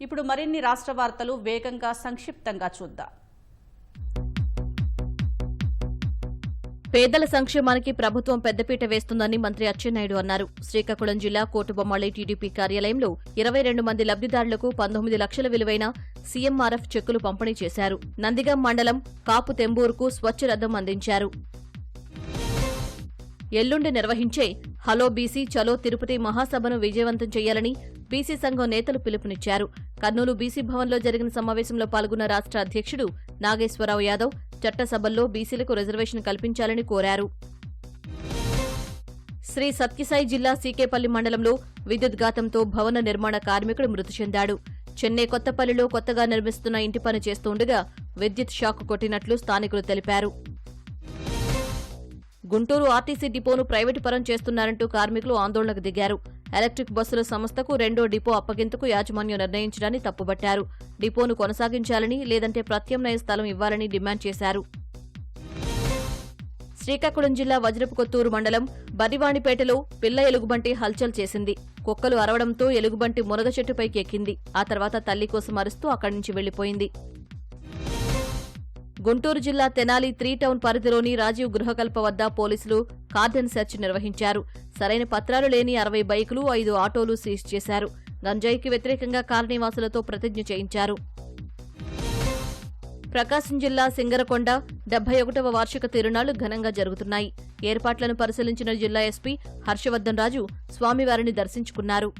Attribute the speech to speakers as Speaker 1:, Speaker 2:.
Speaker 1: ఇప్పుడు మరిన్ని రాష్ట్ర వార్తలు వేగంగా సంక్షిప్తంగా చూద్దాం.
Speaker 2: పేదల సంక్షేమానికి ప్రభుత్వం పెద్దపీట వేస్తుందని మంత్రి అచ్చెన్నాయుడు అన్నారు. శ్రీకాకుళం జిల్లా కోటుబొమ్మాళి టీడీపీ కార్యాలయంలో 22 మంది లబ్దిదారులకు 19 లక్షల విలువైన సీఎంఆర్ఎఫ్ చెక్కులు పంపిణీ చేశారు. నందిగాం మండలం కాపు తెంబూరుకు స్వచ్ఛ రథం అందించారు. ఎల్లుండి నిర్వహించే హలో బీసీ చలో తిరుపతి మహాసభను విజయవంతం చేయాలని బీసీ సంఘం నేతలు పిలుపునిచ్చారు. కర్నూలు బీసీ భవన్లో జరిగిన సమావేశంలో పాల్గొన్న రాష్ట్ర అధ్యక్షుడు నాగేశ్వరరావు యాదవ్ చట్టసభల్లో బీసీలకు రిజర్వేషన్ కల్పించాలని కోరారు. శ్రీ సత్యసాయి జిల్లా సీకేపల్లి మండలంలో విద్యుద్ఘాతంతో భవన నిర్మాణ కార్మికుడు మృతి చెందాడు. చెన్నై కొత్తపల్లిలో కొత్తగా నిర్మిస్తున్న ఇంటి పని చేస్తుండగా విద్యుత్ షాక్ కొట్టినట్లు స్థానికులు తెలిపారు. గుంటూరు ఆర్టీసీ డిపోను ప్రైవేటు పరం చేస్తున్నారంటూ కార్మికులు ఆందోళనకు దిగారు. ఎలక్ట్రిక్ బస్సుల సంస్థకు రెండో డిపో అప్పగింతకు యాజమాన్యం నిర్ణయించడాన్ని తప్పుబట్టారు. డిపోను కొనసాగించాలని లేదంటే ప్రత్యామ్నాయ స్థలం ఇవ్వాలని డిమాండ్ చేశారు. శ్రీకాకుళం జిల్లా వజ్రపుకొత్తూరు మండలం బదివాణిపేటలో పిల్ల ఎలుగుబంటి హల్చల్ చేసింది. కుక్కలు అరవడంతో ఎలుగుబంటి మునగ చెట్టుపైకి ఎక్కింది. ఆ తర్వాత తల్లి కోసం అరుస్తూ అక్కడి నుంచి వెళ్లిపోయింది. గుంటూరు జిల్లా తెనాలి 3 టౌన్ పరిధిలోని రాజీవ్ గృహకల్ప వద్ద పోలీసులు కార్డన్ సెర్చ్ నిర్వహించారు. సరైన పత్రాలు లేని 60 బైకులు 5 ఆటోలు సీజ్ చేశారు. గంజాయికి వ్యతిరేకంగా కాలనీవాసులతో ప్రతిజ్ఞ చేయించారు. ప్రకాశం జిల్లా సింగరకొండ 71వ వార్షిక తిరునాళ్లు ఘనంగా జరుగుతున్నాయి. ఏర్పాట్లను పరిశీలించిన జిల్లా ఎస్పీ హర్షవర్ధన్ రాజు స్వామివారిని దర్శించుకున్నారు.